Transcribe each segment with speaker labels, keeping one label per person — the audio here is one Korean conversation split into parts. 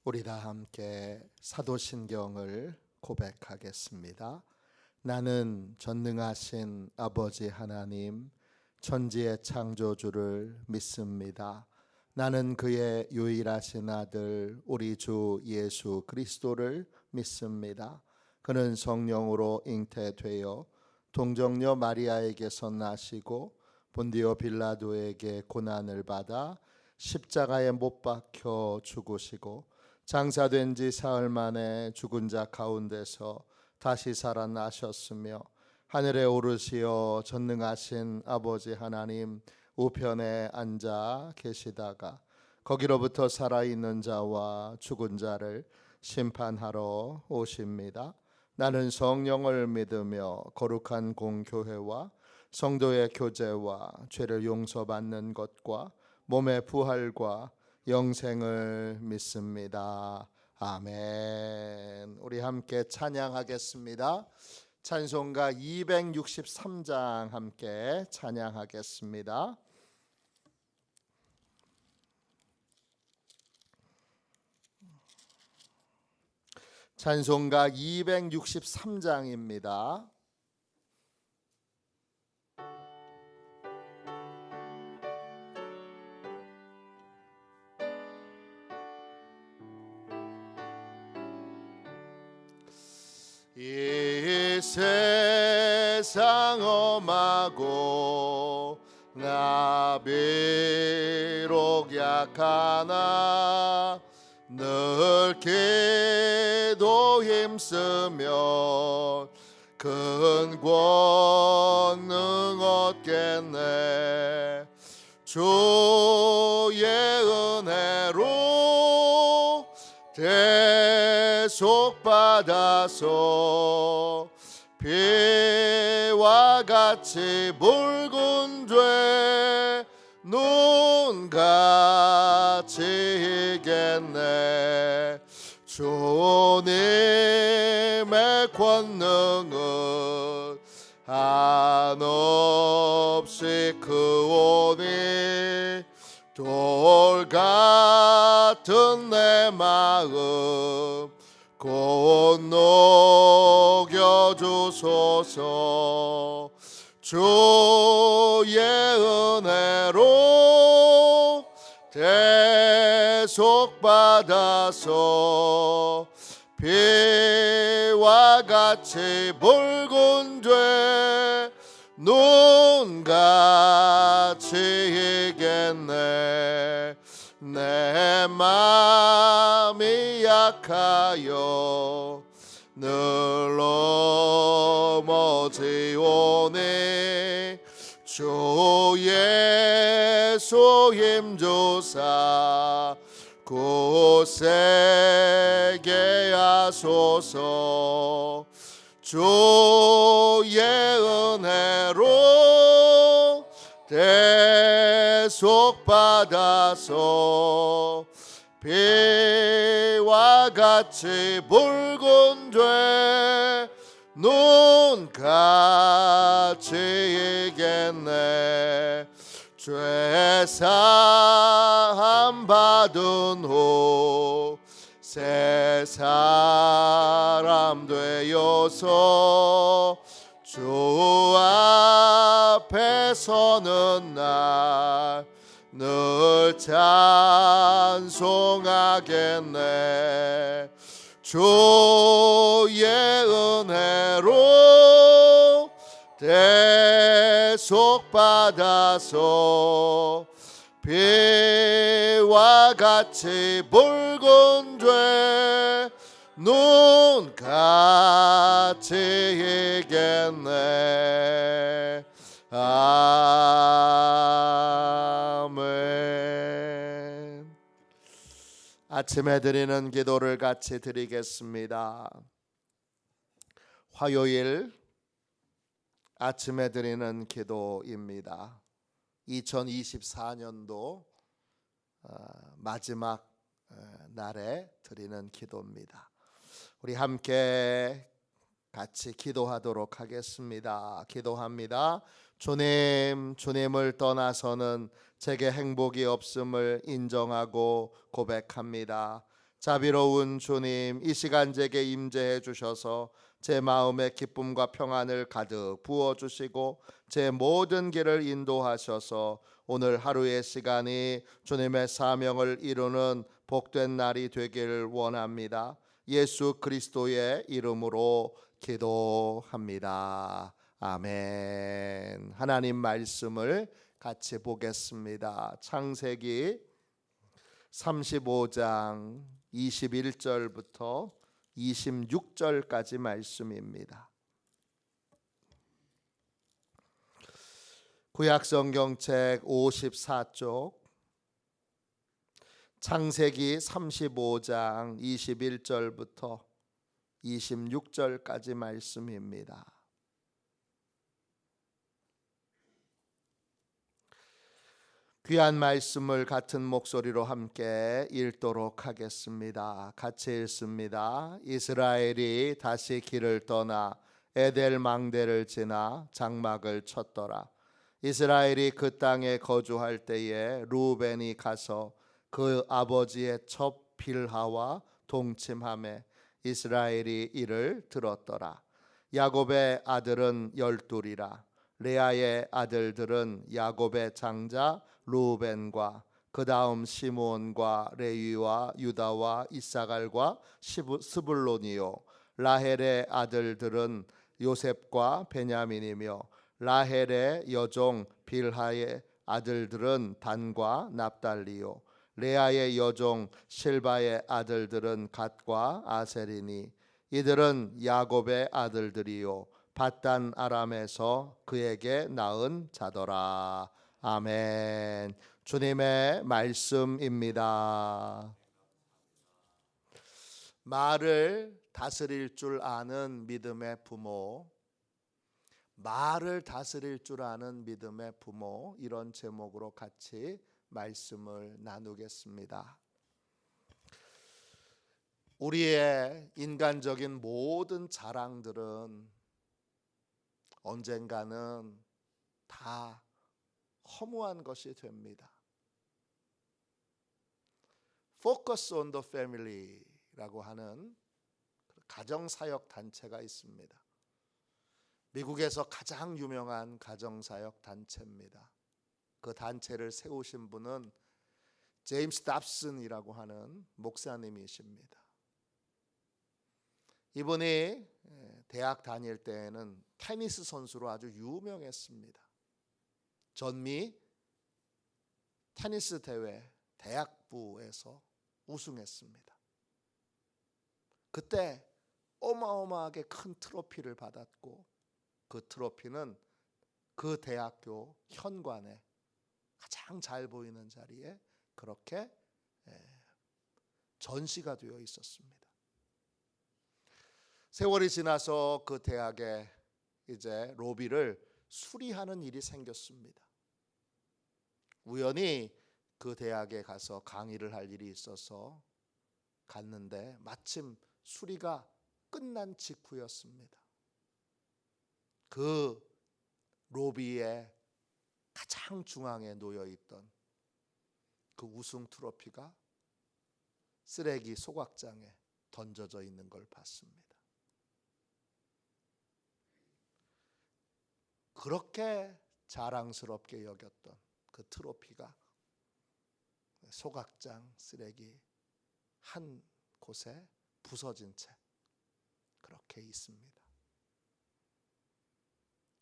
Speaker 1: 우리 다 함께 사도신경을 고백하겠습니다. 나는 전능하신 아버지 하나님, 천지의 창조주를 믿습니다. 나는 그의 유일하신 아들 우리 주 예수 그리스도를 믿습니다. 그는 성령으로 잉태되어 동정녀 마리아에게서 나시고 본디오 빌라도에게 고난을 받아 십자가에 못 박혀 죽으시고 장사된 지 사흘 만에 죽은 자 가운데서 다시 살아나셨으며 하늘에 오르시어 전능하신 아버지 하나님 우편에 앉아 계시다가 거기로부터 살아있는 자와 죽은 자를 심판하러 오십니다. 나는 성령을 믿으며 거룩한 공교회와 성도의 교제와 죄를 용서받는 것과 몸의 부활과 영생을 믿습니다. 아멘. 우리 함께 찬양하겠습니다. 찬송가 263장 함께 찬양하겠습니다. 찬송가 263장입니다. 이 세상 험하고 나 비록 약하나 늘 기도 힘쓰면 큰 권능 얻겠네. 주의 은혜로 대속받아서 피와 같이 붉은 죄 눈같이 이겠네. 주님의 권능은 한없이 크오니 돌 같은 내 마음 곧 녹여주소서. 주의 은혜로 대속받아서 피와 같이 붉은 죄 눈같이 이겠네. 내 맘이 약하여 늘 넘어지오니 주 예수 힘주사 굳세게 하소서. 주의 은혜로 대속받아서 피와 같이 붉은 죄 눈같이 이겠네. 죄 사함 받은 후 새 사람 되어서 주 앞에 서는 날 늘 찬송하겠네. 주의 은혜로 대속받아서 피와 같이 붉은 죄 눈같이 이겠네. 아멘. 아침에 드리는 기도를 같이 드리겠습니다. 화요일 아침에 드리는 기도입니다. 2024년도 마지막 날에 드리는 기도입니다. 우리 함께 같이 기도하도록 하겠습니다. 기도합니다. 주님을 떠나서는 제게 행복이 없음을 인정하고 고백합니다. 자비로운 주님, 이 시간 제게 임재해 주셔서 제 마음에 기쁨과 평안을 가득 부어 주시고 제 모든 길을 인도하셔서 오늘 하루의 시간이 주님의 사명을 이루는 복된 날이 되길 원합니다. 예수 그리스도의 이름으로 기도합니다. 아멘. 하나님 말씀을 같이 보겠습니다. 창세기 35장 21절부터 26절까지 말씀입니다. 구약성경책 54쪽 창세기 35장 21절부터 26절까지 말씀입니다. 귀한 말씀을 같은 목소리로 함께 읽도록 하겠습니다. 같이 읽습니다. 이스라엘이 다시 길을 떠나 에델 망대를 지나 장막을 쳤더라. 이스라엘이 그 땅에 거주할 때에 루벤이 가서 그 아버지의 첩 빌하와 동침하매 이스라엘이 이를 들었더라. 야곱의 아들은 12이라. 레아의 아들들은 야곱의 장자 루벤과 그 다음 시므온과 레위와 유다와 이사갈과 스불론이요. 라헬의 아들들은 요셉과 베냐민이며 라헬의 여종 빌하의 아들들은 단과 납달리요. 레아의 여종 실바의 아들들은 갓과 아셀이니 이들은 야곱의 아들들이요 밧단 아람에서 그에게 낳은 자더라. 아멘. 주님의 말씀입니다. 말을 다스릴 줄 아는 믿음의 부모, 말을 다스릴 줄 아는 믿음의 부모, 이런 제목으로 같이 말씀을 나누겠습니다. 우리의 인간적인 모든 자랑들은 언젠가는 다 허무한 것이 됩니다. Focus on the Family라고 하는 가정사역 단체가 있습니다. 미국에서 가장 유명한 가정사역 단체입니다. 그 단체를 세우신 분은 제임스 답슨이라고 하는 목사님이십니다. 이분이 대학 다닐 때에는 테니스 선수로 아주 유명했습니다. 전미 테니스 대회 대학부에서 우승했습니다. 그때 어마어마하게 큰 트로피를 받았고 그 트로피는 그 대학교 현관에 가장 잘 보이는 자리에 그렇게 전시가 되어 있었습니다. 세월이 지나서 그 대학에 이제 로비를 수리하는 일이 생겼습니다. 우연히 그 대학에 가서 강의를 할 일이 있어서 갔는데 마침 수리가 끝난 직후였습니다. 그 로비의 가장 중앙에 놓여 있던 그 우승 트로피가 쓰레기 소각장에 던져져 있는 걸 봤습니다. 그렇게 자랑스럽게 여겼던 그 트로피가 소각장 쓰레기 한 곳에 부서진 채 그렇게 있습니다.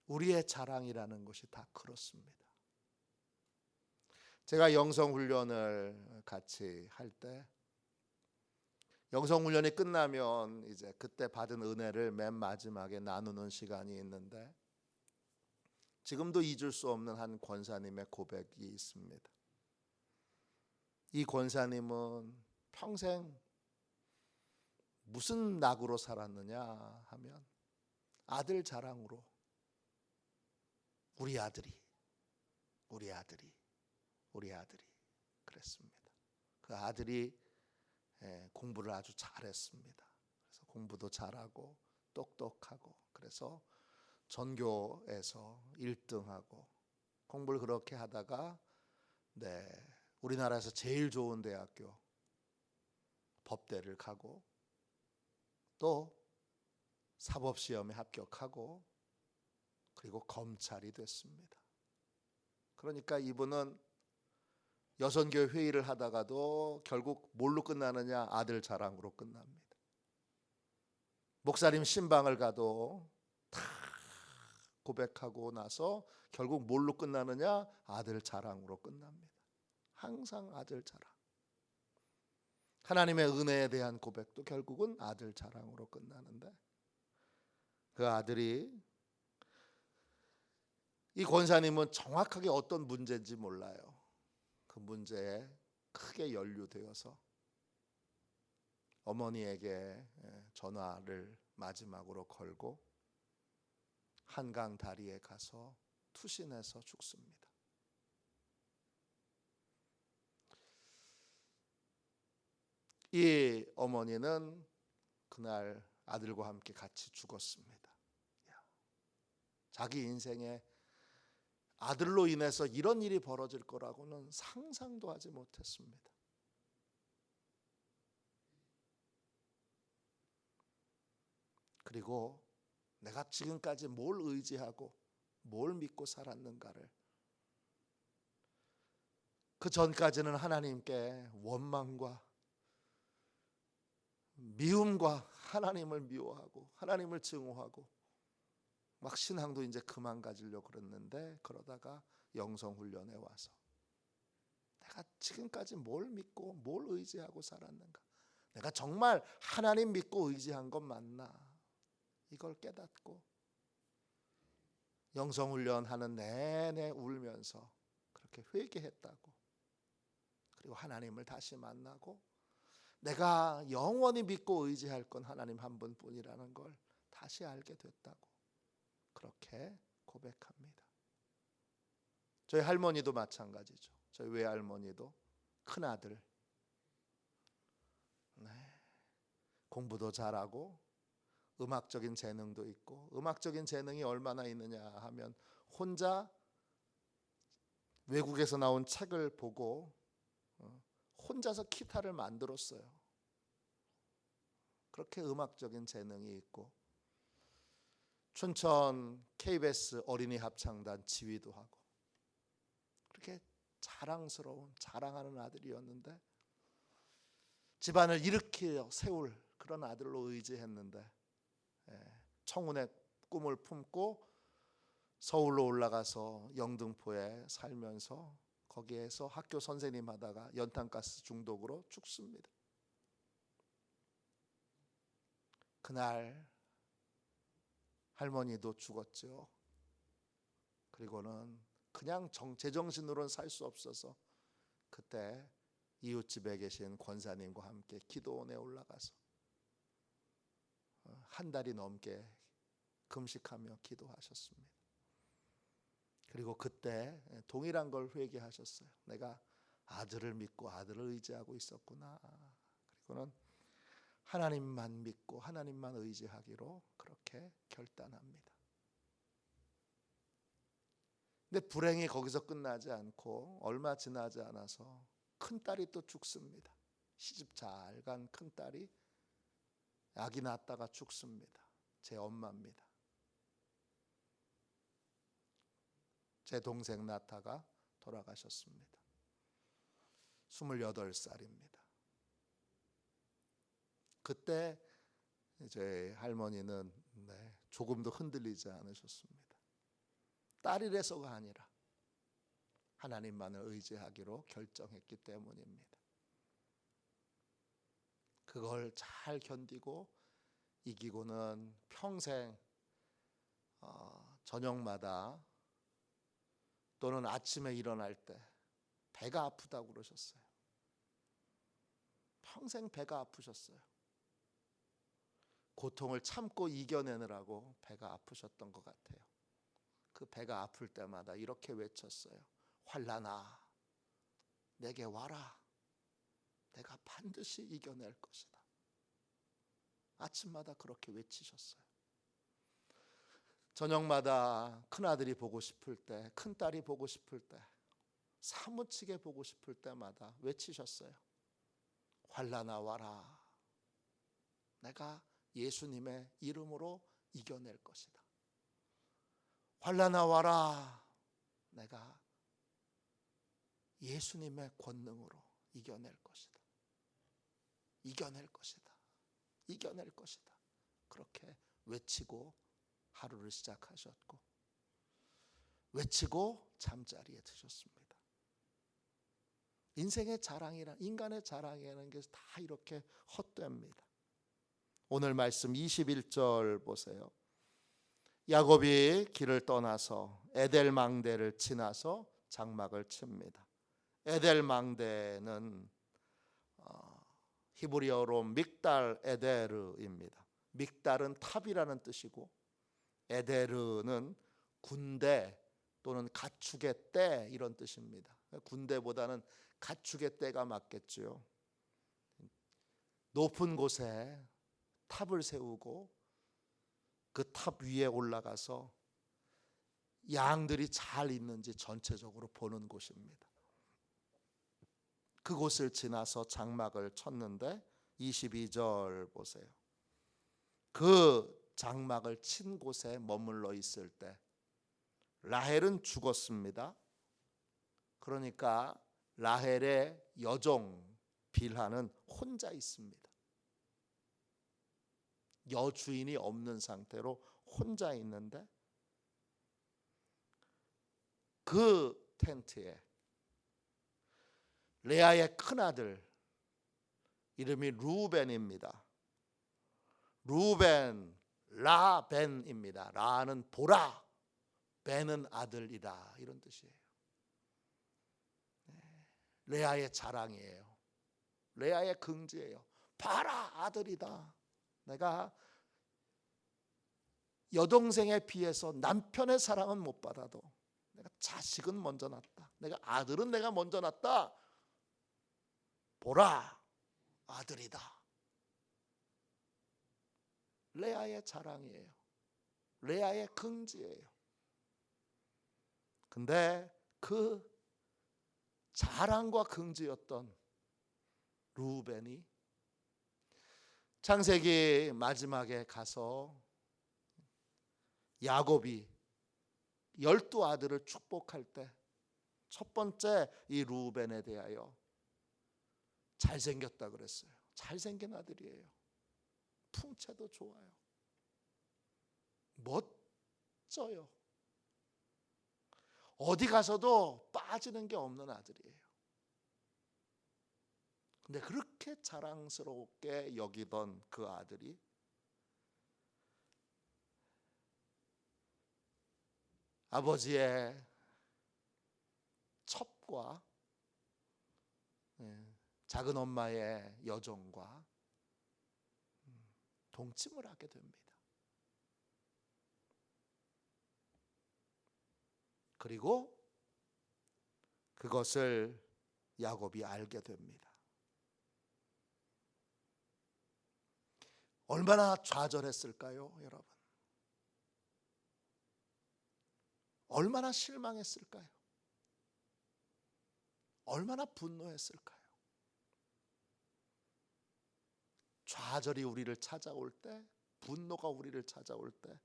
Speaker 1: 우리의 자랑이라는 것이 다 그렇습니다. 제가 영성훈련을 같이 할 때 영성훈련이 끝나면 이제 그때 받은 은혜를 맨 마지막에 나누는 시간이 있는데 지금도 잊을 수 없는 한 권사님의 고백이 있습니다. 이 권사님은 평생 무슨 낙으로 살았느냐 하면 아들 자랑으로 우리 아들이 그랬습니다. 그 아들이 공부를 아주 잘했습니다. 그래서 공부도 잘하고 똑똑하고 그래서 전교에서 1등하고 공부를 그렇게 하다가 우리나라에서 제일 좋은 대학교 법대를 가고 또 사법시험에 합격하고 그리고 검찰이 됐습니다. 그러니까 이분은 여선교회 회의를 하다가도 결국 뭘로 끝나느냐? 아들 자랑으로 끝납니다. 목사님 신방을 가도 다 고백하고 나서 결국 뭘로 끝나느냐? 아들 자랑으로 끝납니다. 항상 아들 자랑. 하나님의 은혜에 대한 고백도 결국은 아들 자랑으로 끝나는데 그 아들이 이 권사님은 정확하게 어떤 문제인지 몰라요. 그 문제에 크게 연루되어서 어머니에게 전화를 마지막으로 걸고 한강 다리에 가서 투신해서 죽습니다. 이 어머니는 그날 아들과 함께 같이 죽었습니다. 자기 인생에 아들로 인해서 이런 일이 벌어질 거라고는 상상도 하지 못했습니다. 그리고 내가 지금까지 뭘 의지하고 뭘 믿고 살았는가를 그 전까지는 하나님께 원망과 미움과 하나님을 미워하고 하나님을 증오하고 막 신앙도 이제 그만 가지려고 그랬는데 그러다가 영성훈련에 와서 내가 지금까지 뭘 믿고 뭘 의지하고 살았는가, 내가 정말 하나님 믿고 의지한 건 맞나, 이걸 깨닫고 영성훈련하는 내내 울면서 그렇게 회개했다고, 그리고 하나님을 다시 만나고 내가 영원히 믿고 의지할 건 하나님 한 분뿐이라는 걸 다시 알게 됐다고 그렇게 고백합니다. 저희 할머니도 마찬가지죠. 저희 외할머니도 큰아들, 공부도 잘하고 음악적인 재능도 있고, 음악적인 재능이 얼마나 있느냐 하면 혼자 외국에서 나온 책을 보고 혼자서 기타를 만들었어요. 그렇게 음악적인 재능이 있고 춘천 KBS 어린이 합창단 지휘도 하고 그렇게 자랑하는 아들이었는데 집안을 일으켜 세울 그런 아들로 의지했는데 청운의 꿈을 품고 서울로 올라가서 영등포에 살면서 거기에서 학교 선생님 하다가 연탄가스 중독으로 죽습니다. 그날 할머니도 죽었죠. 그리고는 그냥 제정신으로는 살 수 없어서 그때 이웃집에 계신 권사님과 함께 기도원에 올라가서 한 달이 넘게 금식하며 기도하셨습니다. 그리고 그때 동일한 걸 회개하셨어요. 내가 아들을 믿고 아들을 의지하고 있었구나. 그리고는 하나님만 믿고 하나님만 의지하기로 그렇게 결단합니다. 근데 불행이 거기서 끝나지 않고 얼마 지나지 않아서 큰딸이 또 죽습니다. 시집 잘 간 큰딸이 아기 낳았다가 죽습니다. 제 엄마입니다. 제 동생 낳다가 돌아가셨습니다. 28살입니다. 그때 제 할머니는 조금도 흔들리지 않으셨습니다. 딸이라서가 아니라 하나님만을 의지하기로 결정했기 때문입니다. 그걸 잘 견디고 이기고는 평생 저녁마다 또는 아침에 일어날 때 배가 아프다고 그러셨어요. 평생 배가 아프셨어요. 고통을 참고 이겨내느라고 배가 아프셨던 것 같아요. 그 배가 아플 때마다 이렇게 외쳤어요. 환난아, 내게 와라. 내가 반드시 이겨낼 것이다. 아침마다 그렇게 외치셨어요. 저녁마다 큰아들이 보고 싶을 때, 큰딸이 보고 싶을 때, 사무치게 보고 싶을 때마다 외치셨어요. 환난아 와라. 내가 예수님의 이름으로 이겨낼 것이다. 환난아 와라. 내가 예수님의 권능으로 이겨낼 것이다. 이겨낼 것이다. 이겨낼 것이다. 그렇게 외치고 하루를 시작하셨고, 외치고 잠자리에 드셨습니다. 인생의 자랑이란, 인간의 자랑이라는 게 다 이렇게 헛됩니다. 오늘 말씀 21절 보세요. 야곱이 길을 떠나서 에델 망대를 지나서 장막을 칩니다. 에델 망대는 히브리어로 믹달 에데르입니다. 믹달은 탑이라는 뜻이고, 에데르는 군대 또는 가축의 떼 이런 뜻입니다. 군대보다는 가축의 떼가 맞겠죠. 높은 곳에 탑을 세우고 그 탑 위에 올라가서 양들이 잘 있는지 전체적으로 보는 곳입니다. 그곳을 지나서 장막을 쳤는데 22절 보세요. 그 장막을 친 곳에 머물러 있을 때 라헬은 죽었습니다. 그러니까 라헬의 여종 빌하는 혼자 있습니다. 여주인이 없는 상태로 혼자 있는데, 그 텐트에 레아의 큰아들 이름이 루벤입니다. 루벤, 라벤입니다. 라는 보라, 벤은 아들이다 이런 뜻이에요. 레아의 자랑이에요. 레아의 긍지예요. 봐라, 아들이다. 내가 여동생에 비해서 남편의 사랑은 못 받아도 내가 자식은 먼저 낳았다. 내가 아들은 내가 먼저 낳았다. 보라, 아들이다. 레아의 자랑이에요. 레아의 긍지예요. 근데 그 자랑과 긍지였던 루벤이 창세기 마지막에 가서 야곱이 12아들을 축복할 때 첫 번째 이 루벤에 대하여 잘생겼다 그랬어요. 잘생긴 아들이에요. 풍채도 좋아요. 멋져요. 어디 가서도 빠지는 게 없는 아들이에요. 근데 그렇게 자랑스럽게 여기던 그 아들이 아버지의 첩과 작은 엄마의 여종과 동침을 하게 됩니다. 그리고 그것을 야곱이 알게 됩니다. 얼마나 좌절했을까요, 여러분? 얼마나 실망했을까요? 얼마나 분노했을까요? 좌절이 우리를 찾아올 때, 분노가 우리를 찾아올 때,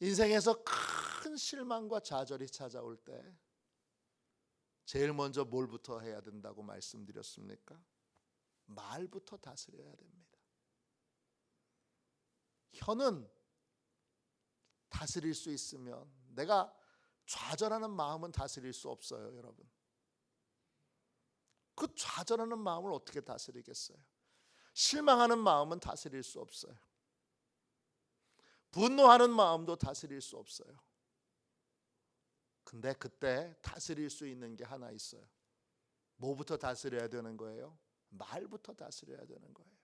Speaker 1: 인생에서 큰 실망과 좌절이 찾아올 때 제일 먼저 뭘부터 해야 된다고 말씀드렸습니까? 말부터 다스려야 됩니다. 혀는 다스릴 수 있으면, 내가 좌절하는 마음은 다스릴 수 없어요, 여러분. 그 좌절하는 마음을 어떻게 다스리겠어요? 실망하는 마음은 다스릴 수 없어요. 분노하는 마음도 다스릴 수 없어요. 근데 그때 다스릴 수 있는 게 하나 있어요. 뭐부터 다스려야 되는 거예요? 말부터 다스려야 되는 거예요.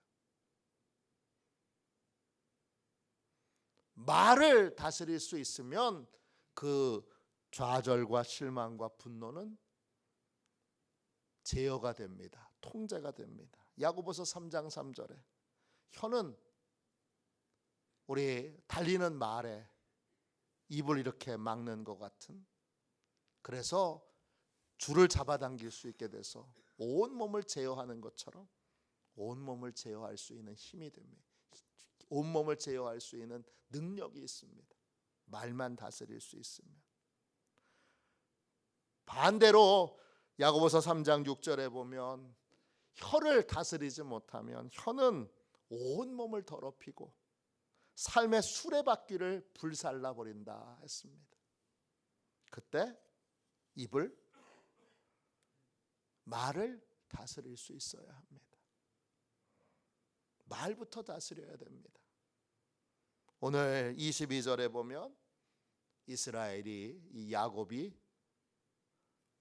Speaker 1: 말을 다스릴 수 있으면 그 좌절과 실망과 분노는 제어가 됩니다. 통제가 됩니다. 야고보서 3장 3절에 혀는 우리 달리는 말에 입을 이렇게 막는 것 같은, 그래서 줄을 잡아당길 수 있게 돼서 온 몸을 제어하는 것처럼 온몸을 제어할 수 있는 힘이 됩니다. 온몸을 제어할 수 있는 능력이 있습니다. 말만 다스릴 수 있으면. 반대로 야고보서 3장 6절에 보면 혀를 다스리지 못하면 혀는 온몸을 더럽히고 삶의 수레바퀴를 불살라 버린다 했습니다. 그때 말을 다스릴 수 있어야 합니다. 말부터 다스려야 됩니다. 오늘 22절에 보면 이스라엘이, 이 야곱이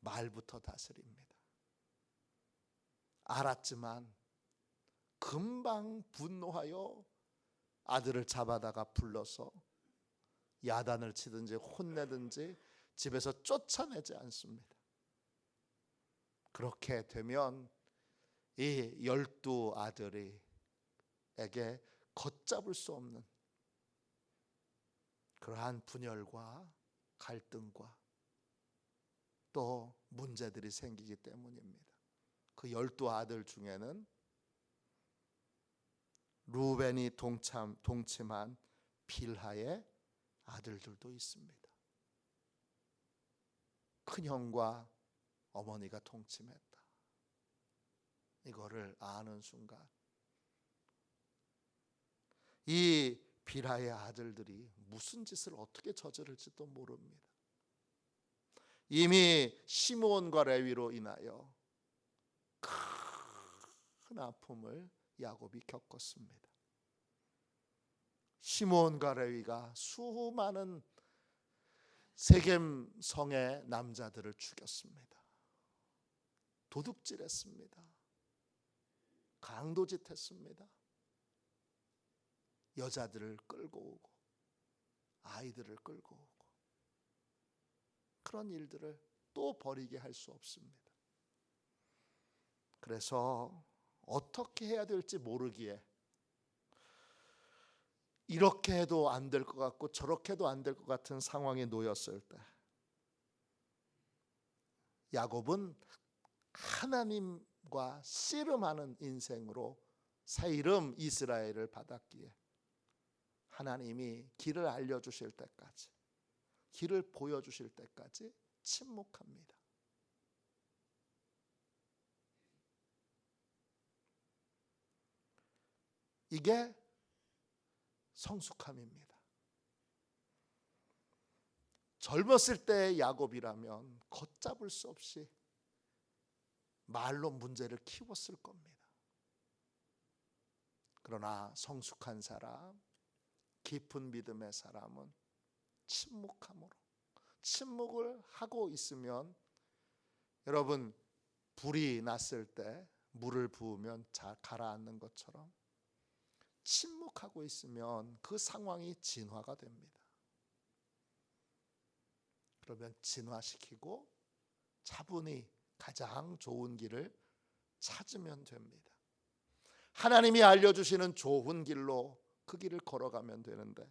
Speaker 1: 말부터 다스립니다. 알았지만 금방 분노하여 아들을 잡아다가 불러서 야단을 치든지 혼내든지 집에서 쫓아내지 않습니다. 그렇게 되면 이 12아들에게 걷잡을 수 없는 그러한 분열과 갈등과 또 문제들이 생기기 때문입니다. 그 12아들 중에는 루벤이 동침한 빌하의 아들들도 있습니다. 큰형과 어머니가 동침했다. 이거를 아는 순간 이 빌하의 아들들이 무슨 짓을 어떻게 저지를지도 모릅니다. 이미 시므온과 레위로 인하여 큰 아픔을 야곱이 겪었습니다. 시므온과 레위가 수많은 세겜 성의 남자들을 죽였습니다. 도둑질했습니다. 강도짓했습니다. 여자들을 끌고 오고 아이들을 끌고 오고 그런 일들을 또 벌이게 할 수 없습니다. 그래서 어떻게 해야 될지 모르기에 이렇게 해도 안 될 것 같고 저렇게 해도 안 될 것 같은 상황에 놓였을 때 야곱은 하나님과 씨름하는 인생으로 새 이름 이스라엘을 받았기에 하나님이 길을 알려주실 때까지, 길을 보여주실 때까지 침묵합니다. 이게 성숙함입니다. 젊었을 때의 야곱이라면 걷잡을 수 없이 말로 문제를 키웠을 겁니다. 그러나 성숙한 사람, 깊은 믿음의 사람은 침묵을 하고 있으면, 여러분 불이 났을 때 물을 부으면 잘 가라앉는 것처럼 침묵하고 있으면 그 상황이 진화가 됩니다. 그러면 진화시키고 차분히 가장 좋은 길을 찾으면 됩니다. 하나님이 알려주시는 좋은 길로 그 길을 걸어가면 되는데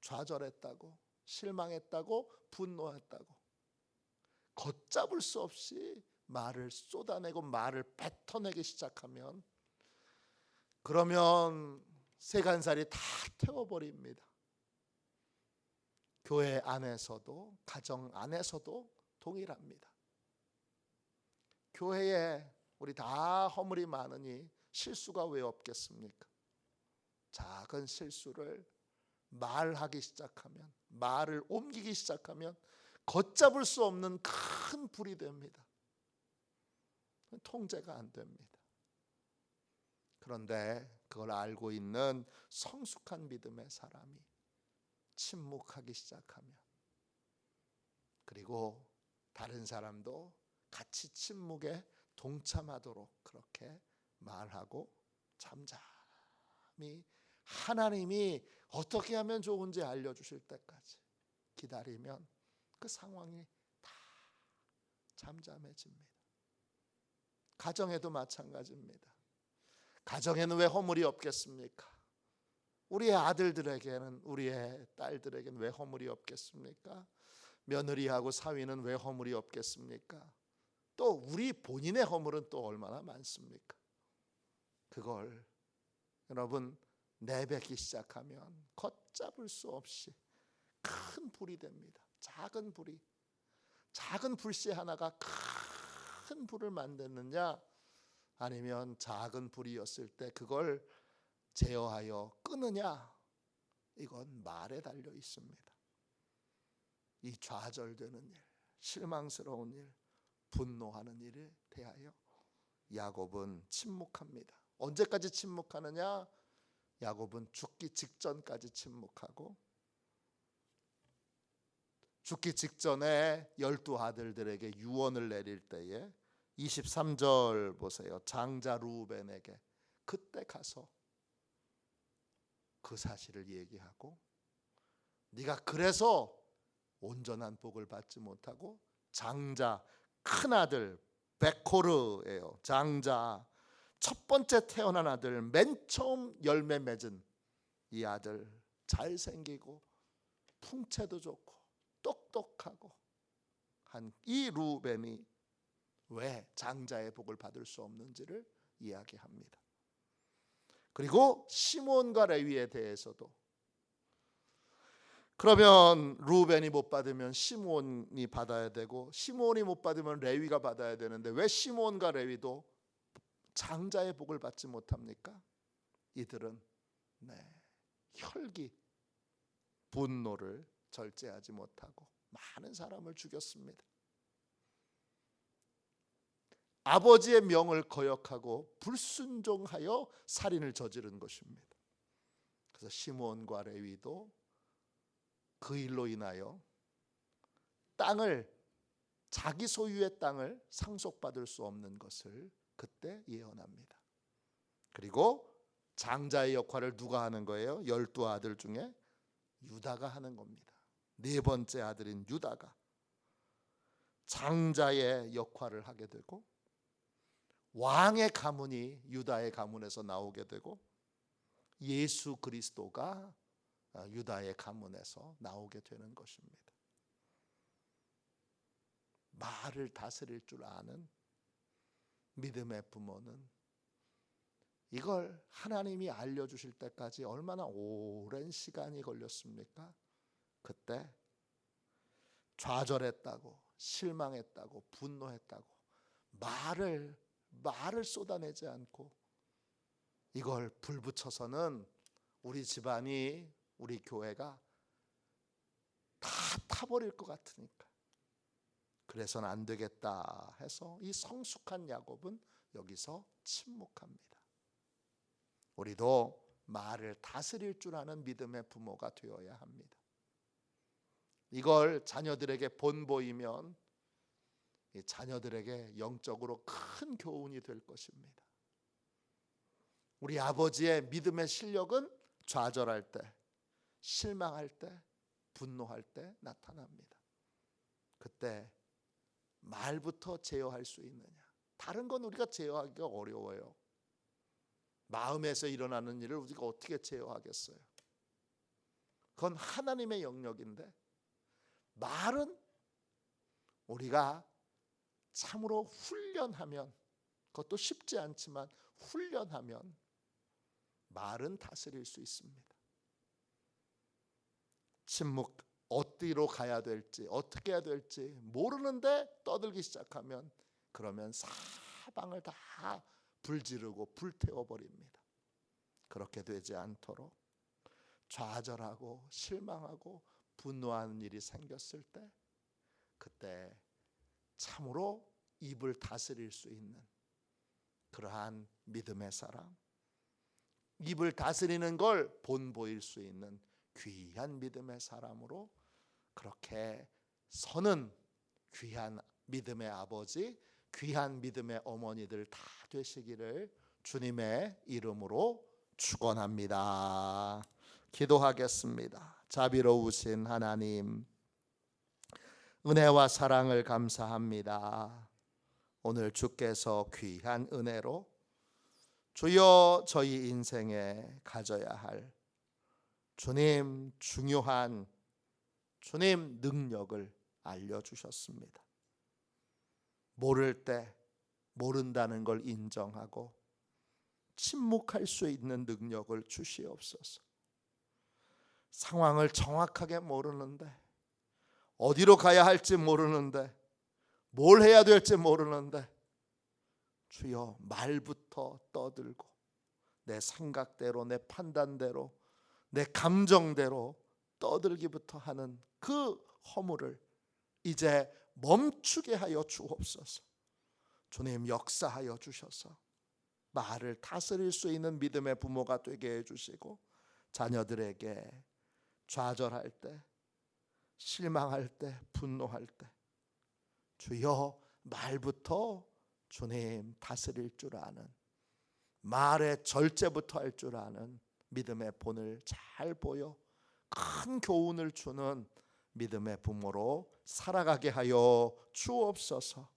Speaker 1: 좌절했다고, 실망했다고, 분노했다고 걷잡을 수 없이 말을 쏟아내고 말을 뱉어내기 시작하면, 그러면 세간살이 다 태워버립니다. 교회 안에서도 가정 안에서도 동일합니다. 교회에 우리 다 허물이 많으니 실수가 왜 없겠습니까? 작은 실수를 말하기 시작하면, 말을 옮기기 시작하면 걷잡을 수 없는 큰 불이 됩니다. 통제가 안 됩니다. 그런데 그걸 알고 있는 성숙한 믿음의 사람이 침묵하기 시작하면, 그리고 다른 사람도 같이 침묵에 동참하도록 그렇게 말하고 잠잠히 하나님이 어떻게 하면 좋은지 알려주실 때까지 기다리면 그 상황이 다 잠잠해집니다. 가정에도 마찬가지입니다. 가정에는 왜 허물이 없겠습니까? 우리의 아들들에게는, 우리의 딸들에게는 왜 허물이 없겠습니까? 며느리하고 사위는 왜 허물이 없겠습니까? 또 우리 본인의 허물은 또 얼마나 많습니까? 그걸 여러분 내뱉기 시작하면 걷잡을 수 없이 큰 불이 됩니다. 작은 불씨 하나가 큰 불을 만드느냐, 아니면 작은 불이었을 때 그걸 제어하여 끄느냐, 이건 말에 달려 있습니다. 이 좌절되는 일, 실망스러운 일, 분노하는 일에 대하여 야곱은 침묵합니다. 언제까지 침묵하느냐? 야곱은 죽기 직전까지 침묵하고, 죽기 직전에 12 아들들에게 유언을 내릴 때에 23절 보세요. 장자 루벤에게 그때 가서 그 사실을 얘기하고, 네가 그래서 온전한 복을 받지 못하고, 장자 큰아들 베코르예요. 장자 첫 번째 태어난 아들, 맨 처음 열매 맺은 이 아들, 잘생기고 풍채도 좋고 똑똑하고 한 이 루벤이 왜 장자의 복을 받을 수 없는지를 이야기합니다. 그리고 시몬과 레위에 대해서도, 그러면 루벤이 못 받으면 시몬이 받아야 되고, 시몬이 못 받으면 레위가 받아야 되는데 왜 시몬과 레위도 장자의 복을 받지 못합니까? 이들은 혈기, 분노를 절제하지 못하고 많은 사람을 죽였습니다. 아버지의 명을 거역하고 불순종하여 살인을 저지른 것입니다. 그래서 시몬과 레위도 그 일로 인하여 땅을, 자기 소유의 땅을 상속받을 수 없는 것을 그때 예언합니다. 그리고 장자의 역할을 누가 하는 거예요? 12 아들 중에 유다가 하는 겁니다. 네 번째 아들인 유다가 장자의 역할을 하게 되고, 왕의 가문이 유다의 가문에서 나오게 되고, 예수 그리스도가 유다의 가문에서 나오게 되는 것입니다. 말을 다스릴 줄 아는 믿음의 부모는 이걸 하나님이 알려주실 때까지 얼마나 오랜 시간이 걸렸습니까? 그때 좌절했다고, 실망했다고, 분노했다고 말을 쏟아내지 않고, 이걸 불붙여서는 우리 집안이, 우리 교회가 다 타버릴 것 같으니까 그래서는 안 되겠다 해서 이 성숙한 야곱은 여기서 침묵합니다. 우리도 말을 다스릴 줄 아는 믿음의 부모가 되어야 합니다. 이걸 자녀들에게 본보이면 이 자녀들에게 영적으로 큰 교훈이 될 것입니다. 우리 아버지의 믿음의 실력은 좌절할 때, 실망할 때, 분노할 때 나타납니다. 그때 말부터 제어할 수 있느냐? 다른 건 우리가 제어하기가 어려워요. 마음에서 일어나는 일을 우리가 어떻게 제어하겠어요? 그건 하나님의 영역인데, 말은 우리가 참으로 훈련하면, 그것도 쉽지 않지만 훈련하면 말은 다스릴 수 있습니다. 침묵, 어디로 가야 될지, 어떻게 해야 될지 모르는데 떠들기 시작하면, 그러면 사방을 다 불지르고 불태워버립니다. 그렇게 되지 않도록 좌절하고 실망하고 분노하는 일이 생겼을 때, 그때 참으로 입을 다스릴 수 있는 그러한 믿음의 사람, 입을 다스리는 걸 본보일 수 있는 귀한 믿음의 사람으로 그렇게 서는 귀한 믿음의 아버지, 귀한 믿음의 어머니들 다 되시기를 주님의 이름으로 축원합니다. 기도하겠습니다. 자비로우신 하나님, 은혜와 사랑을 감사합니다. 오늘 주께서 귀한 은혜로 주여 저희 인생에 가져야 할 주님 중요한 주님 능력을 알려주셨습니다. 모를 때 모른다는 걸 인정하고 침묵할 수 있는 능력을 주시옵소서. 상황을 정확하게 모르는데, 어디로 가야 할지 모르는데, 뭘 해야 될지 모르는데, 주여 말부터 떠들고 내 생각대로, 내 판단대로, 내 감정대로 떠들기부터 하는 그 허물을 이제 멈추게 하여 주옵소서. 주님 역사하여 주셔서 말을 다스릴 수 있는 믿음의 부모가 되게 해주시고, 자녀들에게 좌절할 때, 실망할 때, 분노할 때 주여 말부터 주님 다스릴 줄 아는, 말의 절제부터 할 줄 아는 믿음의 본을 잘 보여 큰 교훈을 주는 믿음의 부모로 살아가게 하여 주옵소서.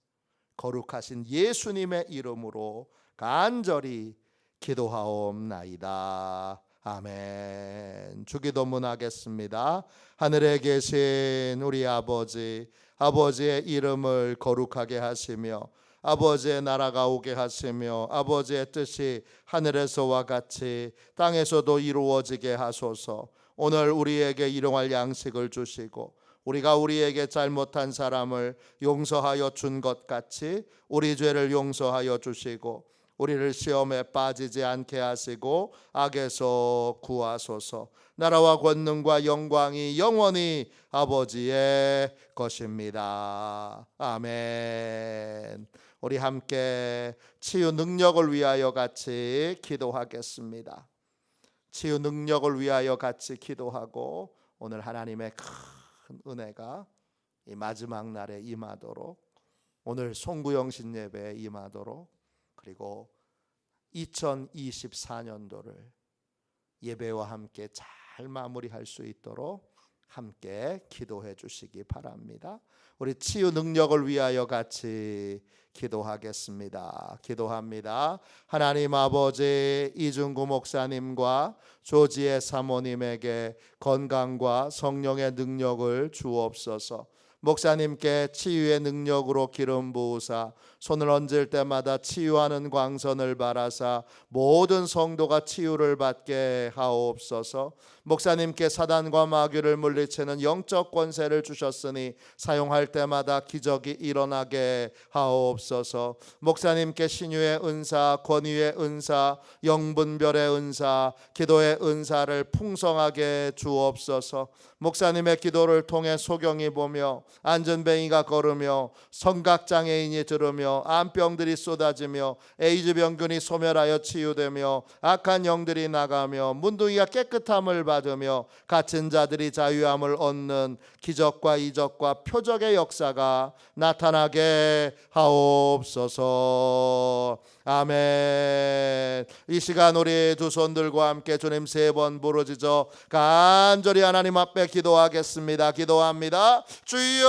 Speaker 1: 거룩하신 예수님의 이름으로 간절히 기도하옵나이다. 아멘. 주기도문 하겠습니다. 하늘에 계신 우리 아버지, 아버지의 이름을 거룩하게 하시며 아버지의 나라가 오게 하시며 아버지의 뜻이 하늘에서와 같이 땅에서도 이루어지게 하소서. 오늘 우리에게 일용할 양식을 주시고 우리가 우리에게 잘못한 사람을 용서하여 준 것 같이 우리 죄를 용서하여 주시고 우리를 시험에 빠지지 않게 하시고 악에서 구하소서. 나라와 권능과 영광이 영원히 아버지의 것입니다. 아멘. 우리 함께 치유 능력을 위하여 같이 기도하겠습니다. 치유 능력을 위하여 같이 기도하고 오늘 하나님의 큰 은혜가 이 마지막 날에 임하도록, 오늘 송구영신 예배에 임하도록, 그리고 2024년도를 예배와 함께 잘 마무리할 수 있도록 함께 기도해 주시기 바랍니다. 우리 치유 능력을 위하여 같이 기도하겠습니다. 기도합니다. 하나님 아버지, 이중구 목사님과 조지혜 사모님에게 건강과 성령의 능력을 주옵소서. 목사님께 치유의 능력으로 기름 부으사 손을 얹을 때마다 치유하는 광선을 바라사 모든 성도가 치유를 받게 하옵소서. 목사님께 사단과 마귀를 물리치는 영적 권세를 주셨으니 사용할 때마다 기적이 일어나게 하옵소서. 목사님께 신유의 은사, 권위의 은사, 영분별의 은사, 기도의 은사를 풍성하게 주옵소서. 목사님의 기도를 통해 소경이 보며 안전뱅이가 걸으며 성각장애인이 들으며 암병들이 쏟아지며 에이즈 병균이 소멸하여 치유되며 악한 영들이 나가며 문둥이가 깨끗함을 받으며 갇힌 자들이 자유함을 얻는 기적과 이적과 표적의 역사가 나타나게 하옵소서. 아멘. 이 시간 우리 두 손들과 함께 주님 3번 부르짖어 간절히 하나님 앞에 기도하겠습니다. 기도합니다. 주여